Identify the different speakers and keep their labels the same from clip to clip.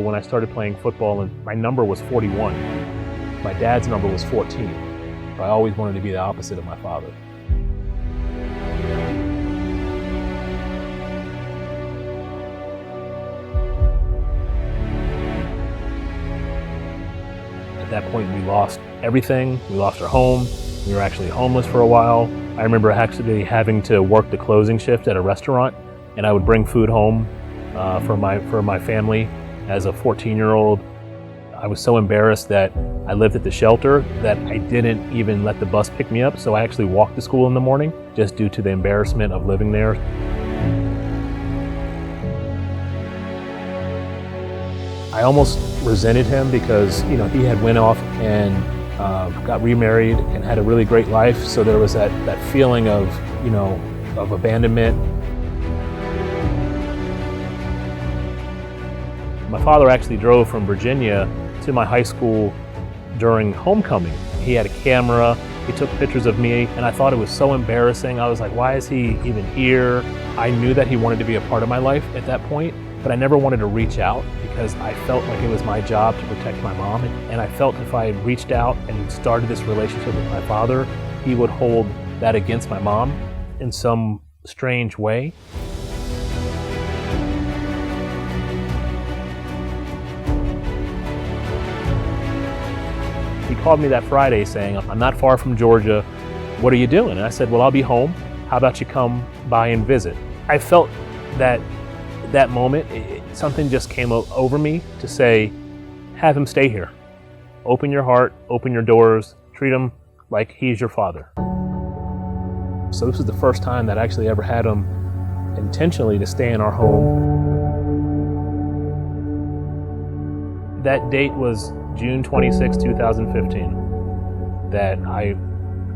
Speaker 1: when I started playing football, and my number was 41. My dad's number was 14. So I always wanted to be the opposite of my father. At that point, we lost everything. We lost our home. We were actually homeless for a while. I remember actually having to work the closing shift at a restaurant, and I would bring food home for my family as a 14-year-old. I was so embarrassed that I lived at the shelter that I didn't even let the bus pick me up, so I actually walked to school in the morning just due to the embarrassment of living there. I almost resented him because, he had went off and got remarried and had a really great life, so there was that feeling of abandonment. My father actually drove from Virginia to my high school during homecoming. He had a camera, he took pictures of me, and I thought it was so embarrassing. I was like, why is he even here? I knew that he wanted to be a part of my life at that point, but I never wanted to reach out because I felt like it was my job to protect my mom. And I felt if I had reached out and started this relationship with my father, he would hold that against my mom in some strange way. He called me that Friday saying, I'm not far from Georgia, what are you doing? And I said, well, I'll be home. How about you come by and visit? I felt that moment, something just came over me to say, have him stay here. Open your heart, open your doors, treat him like he's your father. So this was the first time that I actually ever had him intentionally to stay in our home. That date was June 26, 2015, that I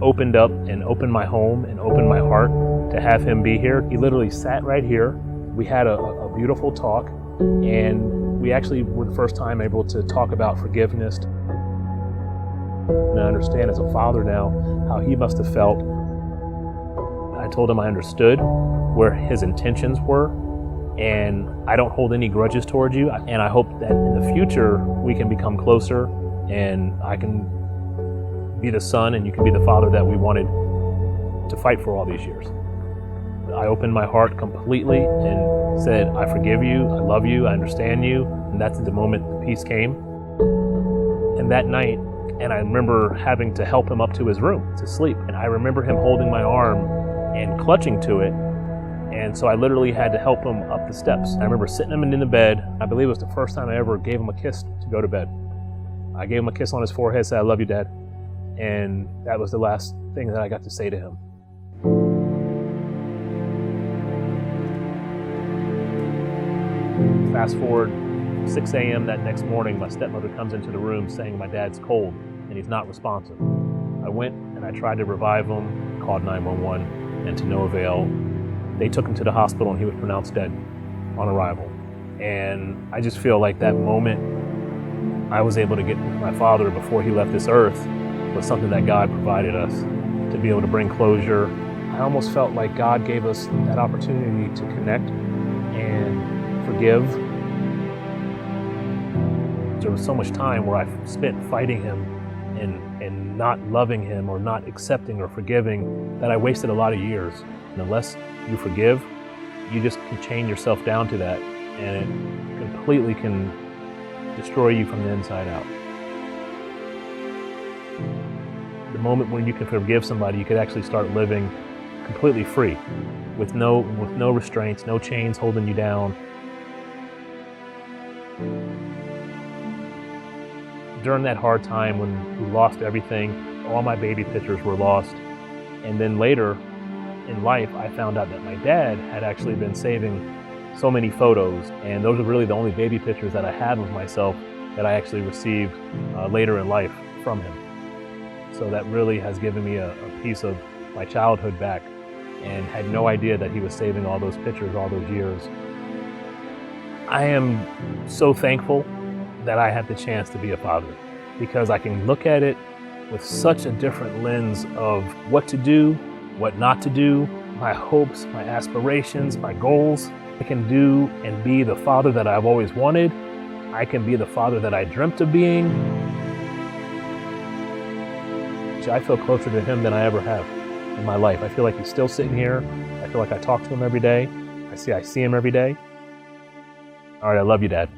Speaker 1: opened up and opened my home and opened my heart to have him be here. He literally sat right here. We had a beautiful talk, and we actually were the first time able to talk about forgiveness. And I understand as a father now how he must have felt. I told him I understood where his intentions were, and I don't hold any grudges towards you, and I hope that in the future we can become closer and I can be the son and you can be the father that we wanted to fight for all these years. I opened my heart completely and said, I forgive you, I love you, I understand you, and that's the moment the peace came. And that night, and I remember having to help him up to his room to sleep, and I remember him holding my arm and clutching to it. And so I literally had to help him up the steps. I remember sitting him in the bed. I believe it was the first time I ever gave him a kiss to go to bed. I gave him a kiss on his forehead, said, I love you, Dad. And that was the last thing that I got to say to him. Fast forward, 6 a.m. that next morning, my stepmother comes into the room saying my dad's cold and he's not responsive. I went and I tried to revive him, called 911, and to no avail. They took him to the hospital and he was pronounced dead on arrival. And I just feel like that moment I was able to get with my father before he left this earth was something that God provided us to be able to bring closure. I almost felt like God gave us that opportunity to connect and forgive. There was so much time where I spent fighting him and not loving him or not accepting or forgiving that I wasted a lot of years. And unless you forgive, you just can chain yourself down to that, and it completely can destroy you from the inside out. The moment when you can forgive somebody, you could actually start living completely free, with no restraints, no chains holding you down. During that hard time when we lost everything, all my baby pictures were lost. And then later in life, I found out that my dad had actually been saving so many photos, and those are really the only baby pictures that I had of myself that I actually received later in life from him. So that really has given me a piece of my childhood back, and had no idea that he was saving all those pictures all those years. I am so thankful that I had the chance to be a father, because I can look at it with such a different lens of what to do, what not to do, my hopes, my aspirations, my goals. I can do and be the father that I've always wanted, I can be the father that I dreamt of being. I feel closer to him than I ever have in my life. I feel like he's still sitting here. I feel like I talk to him every day. I see him every day. All right, I love you, Dad.